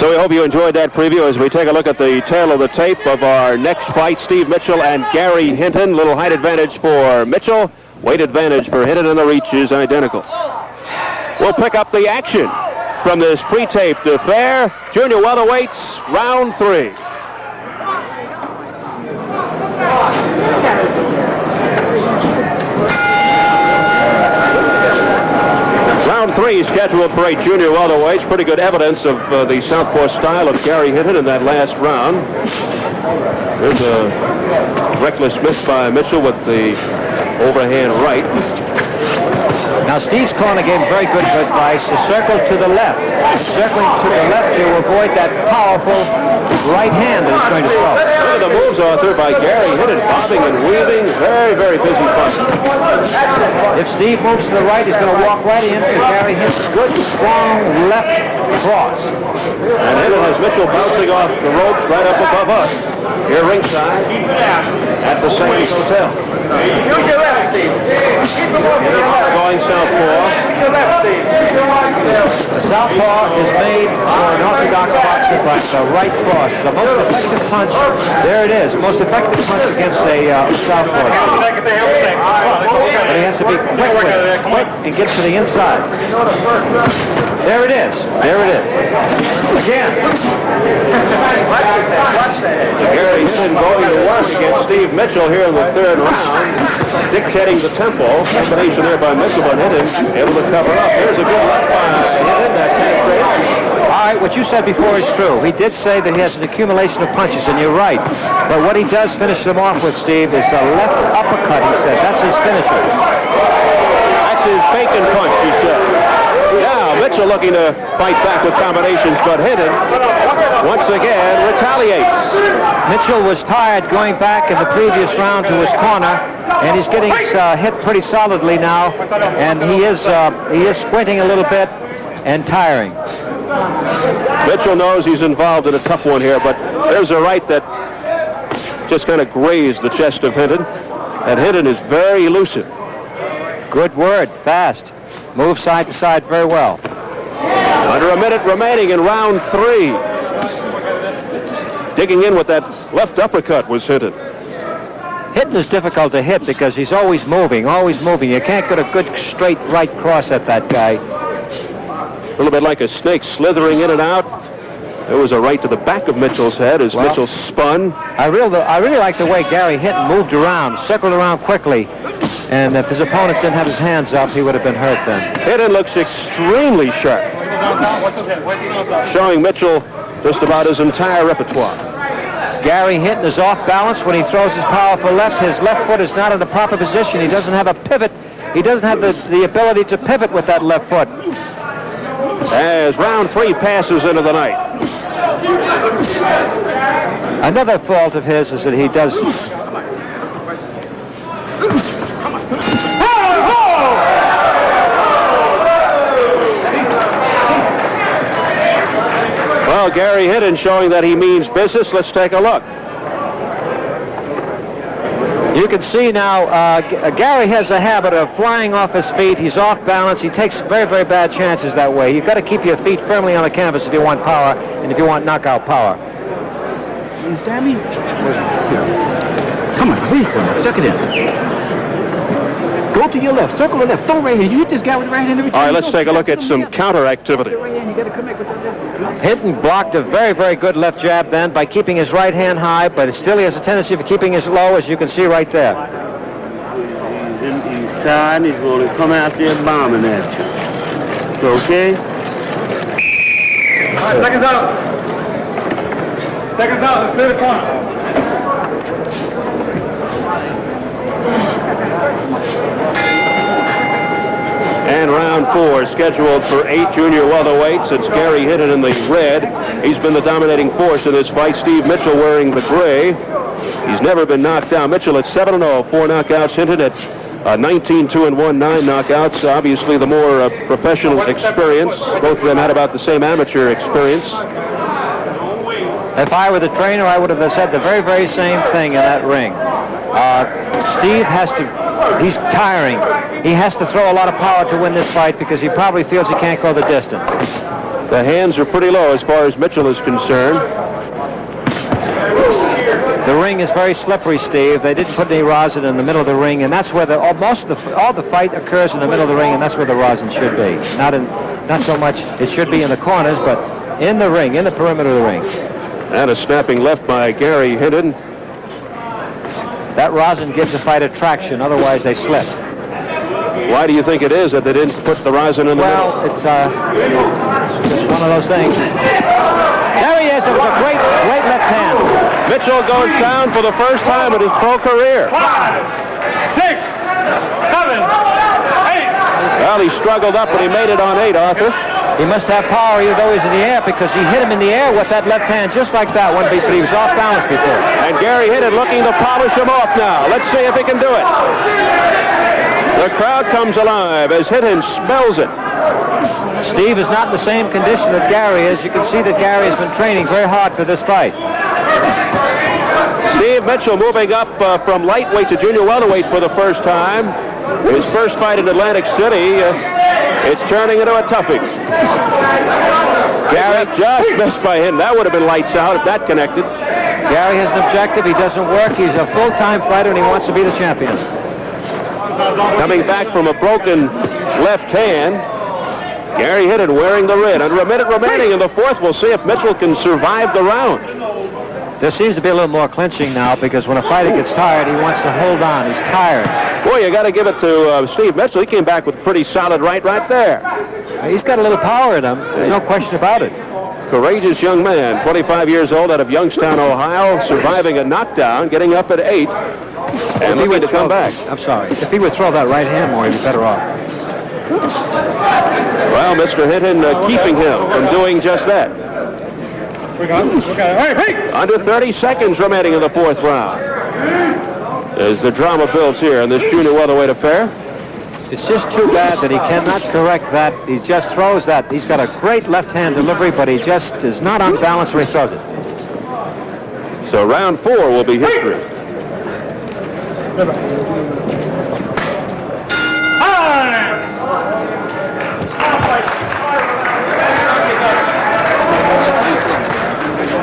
So we hope you enjoyed that preview as we take a look at the tail of the tape of our next fight, Steve Mitchell and Gary Hinton. Little height advantage for Mitchell, weight advantage for Hinton, and the reach is identical. We'll pick up the action from this pre-taped affair. Junior welterweights, round 3. Round 3 scheduled for 8 junior welterweights. Pretty good evidence of the southpaw style of Gary Hinton in that last round. There's a reckless miss by Mitchell with the overhand right. Now, Steve's corner gave him very good advice to circle to the left. Circling to the left to avoid that powerful right hand that he's going to throw. Look at the moves, Arthur, by Gary Hinton, bobbing and weaving. Very, very busy fight. If Steve moves to the right, he's going to walk right into Gary Hinton's good, strong left cross. And Hinton has Mitchell bouncing off the ropes right up above us. Here ringside at the Saints Hotel. Use your left, Steve. Going southpaw. The southpaw is made for an orthodox boxer by the right cross. The most effective punch, there it is, most effective punch against a southpaw. But he has to be quick with it, quick and get to the inside. There it is. There it is. Again. Gary Hinton going to work against Steve Mitchell here in the 3rd round, dictating the tempo. Combination there by Mitchell, but Hinton able to cover up. Here's a good left by Hinton. That penetrates. All right, what you said before is true. He did say that he has an accumulation of punches, and you're right. But what he does finish them off with, Steve, is the left uppercut, he said. That's his finisher. That's his bacon punch, he said. Now, Mitchell looking to fight back with combinations, but Hinton, once again, retaliates. Mitchell was tired going back in the previous round to his corner, and he's getting hit pretty solidly now, and he is squinting a little bit and tiring. Mitchell knows he's involved in a tough one here, but there's a right that just kind of grazed the chest of Hinton, and Hinton is very elusive. Good word, fast. Move side to side very well. Under a minute remaining in round 3. Digging in with that left uppercut was Hinton. Hinton is difficult to hit because he's always moving, always moving. You can't get a good straight right cross at that guy. A little bit like a snake slithering in and out. There was a right to the back of Mitchell's head as Mitchell spun. I really like the way Gary Hinton moved around, circled around quickly. And if his opponent didn't have his hands up, he would have been hurt then. Hinton looks extremely sharp, showing Mitchell just about his entire repertoire. Gary Hinton is off balance when he throws his powerful left. His left foot is not in the proper position. He doesn't have a pivot. He doesn't have the ability to pivot with that left foot. As round 3 passes into the night. Another fault of his is that he does... Well, Gary Hinton showing that he means business. Let's take a look. You can see now Gary has a habit of flying off his feet. He's off balance. He takes very, very bad chances that way. You've got to keep your feet firmly on the canvas if you want power and if you want knockout power. You understand me? Come on, please, suck it in. Go to your left, circle the left, throw right hand. You hit this guy with the right hand every time. All right, let's take a look at some counter activity. Hinton blocked a very, very good left jab then by keeping his right hand high, but still he has a tendency of keeping it low, as you can see right there. He's tired. He's going to come out there bombing at you. Okay? All right, seconds out. Seconds out. Let's clear the corner. And round 4 scheduled for 8 junior welterweights. It's Gary Hinton in the red. He's been the dominating force in this fight. Steve Mitchell wearing the gray. He's never been knocked down. Mitchell at 7-0, 4 knockouts. Hinton at 19-2-1, 9 knockouts. Obviously the more professional experience. Both of them had about the same amateur experience. If I were the trainer, I would have said the very, very same thing in that ring. Steve he's tiring. He has to throw a lot of power to win this fight because he probably feels he can't go the distance. The hands are pretty low as far as Mitchell is concerned. The ring is very slippery, Steve. They didn't put any rosin in the middle of the ring, and that's where all the fight occurs in the middle of the ring, and that's where the rosin should be. Not so much. It should be in the corners, but in the ring, in the perimeter of the ring. And a snapping left by Gary Hinton. That rosin gives the fight attraction. Otherwise, they slip. Why do you think it is that they didn't put the rosin in the middle? Well, it's just one of those things. There he is. It was a great left hand. Mitchell goes down for the first time in his pro career. 5, 6, 7, 8. Well, he struggled up, but he made it on 8, Arthur. He must have power even though he's in the air, because he hit him in the air with that left hand just like that one, but he was off balance before. And Gary Hinton looking to polish him off now. Let's see if he can do it. The crowd comes alive as Hinton smells it. Steve is not in the same condition that Gary is. You can see that Gary has been training very hard for this fight. Steve Mitchell moving up from lightweight to junior welterweight for the first time. His first fight in Atlantic City. It's turning into a toughie. Gary just missed by him. That would have been lights out if that connected. Gary has an objective. He doesn't work. He's a full-time fighter, and he wants to be the champion. Coming back from a broken left hand, Gary Hinton wearing the red. Under a minute remaining in the fourth. We'll see if Mitchell can survive the round. There seems to be a little more clinching now, because when a fighter gets tired, he wants to hold on. He's tired. Boy, you got to give it to Steve Mitchell. He came back with a pretty solid right there. He's got a little power in him. There's no question about it. Courageous young man, 25 years old, out of Youngstown, Ohio, surviving a knockdown, getting up at 8, and looking to come back. I'm sorry. If he would throw that right hand more, he'd be better off. Well, Mr. Hinton keeping him from doing just that. Under 30 seconds remaining in the fourth round. As the drama builds here in this junior welterweight affair. It's just too bad that he cannot correct that. He just throws that. He's got a great left-hand delivery, but he just is not on balance when he throws it. So round 4 will be history.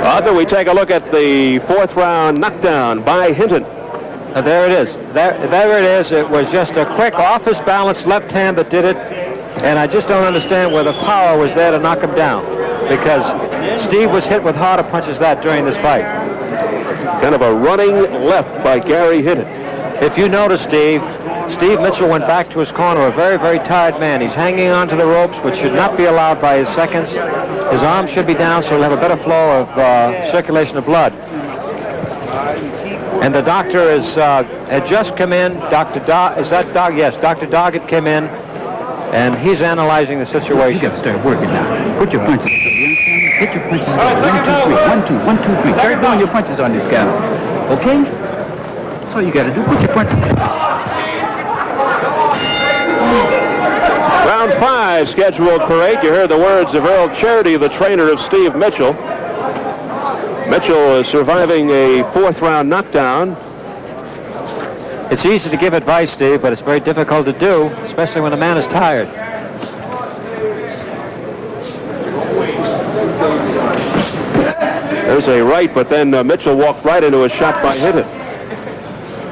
Arthur, we take a look at the fourth round knockdown by Hinton. There it is. There it is. It was just a quick off-his-balance left hand that did it, and I just don't understand where the power was there to knock him down, because Steve was hit with harder punches during this fight. Kind of a running left by Gary Hinton. If you notice, Steve Mitchell went back to his corner, a very, very tired man. He's hanging on to the ropes, which should not be allowed by his seconds. His arm should be down so he'll have a better flow of circulation of blood. And the doctor had just come in. Dr. Yes, Dr. Doggett came in, and he's analyzing the situation. You got to start working now. Put your punches. Put your punches on. 1, 2, 3. 1, 2, 1, 2, 3. Start doing your punches on this guy. Okay? That's all you got to do. Put your punches. Round 5 scheduled for 8. You heard the words of Earl Charity, the trainer of Steve Mitchell. Mitchell is surviving a fourth round knockdown. It's easy to give advice, Steve, but it's very difficult to do, especially when a man is tired. There's a right, but then Mitchell walked right into a shot by Hinton.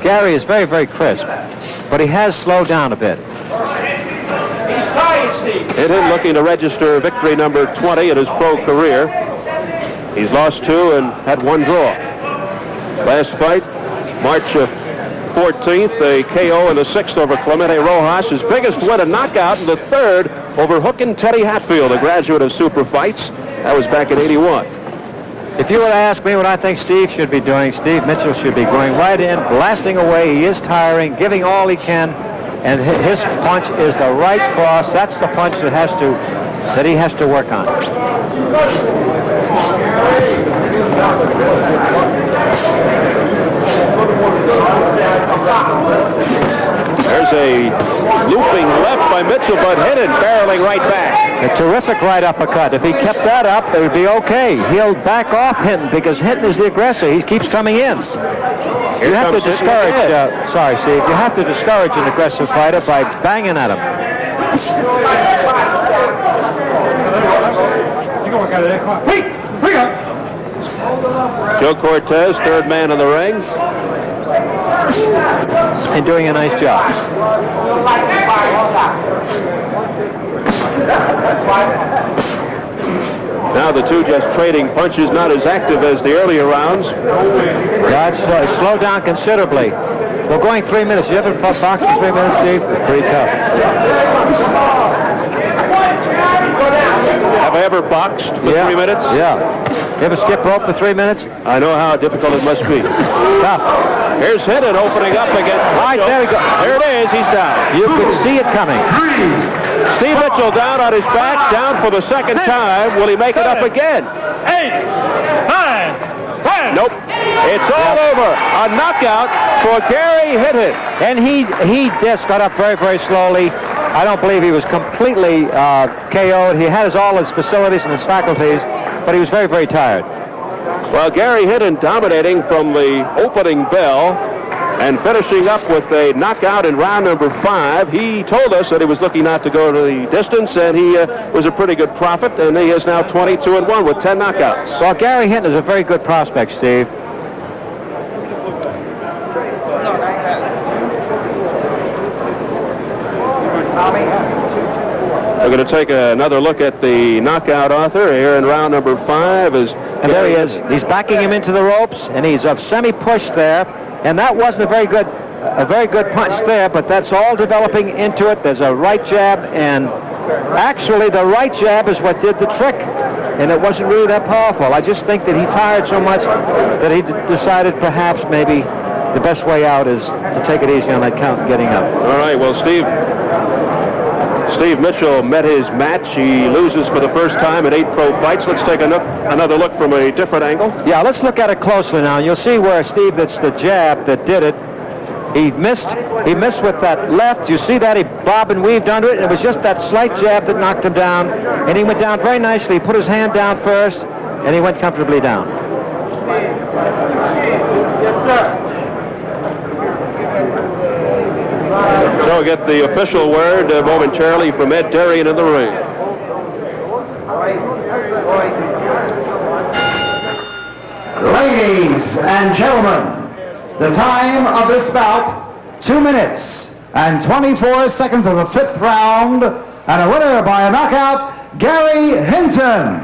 Gary is very, very crisp, but he has slowed down a bit. Hinton looking to register victory number 20 in his pro career. He's lost 2 and had 1 draw. Last fight, March 14th, a KO in the 6th over Clemente Rojas. His biggest win, a knockout in the 3rd over Hook and Teddy Hatfield, a graduate of Super Fights. That was back in '81. If you were to ask me what I think Steve should be doing, Steve Mitchell should be going right in, blasting away. He is tiring, giving all he can, and his punch is the right cross. That's the punch that he has to work on. There's a looping left by Mitchell, but Hinton barreling right back. A terrific right uppercut. If he kept that up, it would be okay. He'll back off Hinton because Hinton is the aggressor. He keeps coming in. You have to discourage, sorry, Steve, you have to discourage an aggressive fighter by banging at him. Joe Cortez, third man in the ring. And doing a nice job. Now the two just trading punches, not as active as the earlier rounds. Yeah, it's slowed down considerably. We're going 3 minutes. You ever boxed for 3 minutes, Steve? It's pretty tough. Have I ever boxed for 3 minutes? Yeah. You ever skip rope for 3 minutes? I know how difficult it must be. Tough. Here's Hinton opening up against Right, there we go. There it is. He's down. You could see it coming. Steve Mitchell down on his back, down for the second time. Will he make it up again? 8, 9, 10. Nope. It's all over. A knockout for Gary Hinton. And he just got up very, very slowly. I don't believe he was completely KO'd. He has all his facilities and his faculties, but he was very, very tired. Well, Gary Hinton dominating from the opening bell and finishing up with a knockout in round number 5. He told us that he was looking not to go to the distance, and he was a pretty good prophet, and he is now 22-1 with 10 knockouts. Well, Gary Hinton is a very good prospect, Steve. We're going to take another look at the knockout author here in round number 5. And there he is. He's backing him into the ropes, and he's a semi-push there. And that wasn't a very good punch there, but that's all developing into it. There's a right jab, and actually the right jab is what did the trick, and it wasn't really that powerful. I just think that he tired so much that he decided perhaps maybe the best way out is to take it easy on that count and getting up. All right, well, Steve Mitchell met his match. He loses for the first time in 8 pro fights. Let's take another look from a different angle. Yeah, let's look at it closely now. And you'll see where Steve, that's the jab that did it. He missed with that left. You see that he bobbed and weaved under it, and it was just that slight jab that knocked him down. And he went down very nicely. He put his hand down first, and he went comfortably down. Yes, sir. So we'll get the official word momentarily from Ed Darian in the ring. Ladies and gentlemen, the time of this bout, 2 minutes and 24 seconds of the 5th round, and a winner by a knockout, Gary Hinton.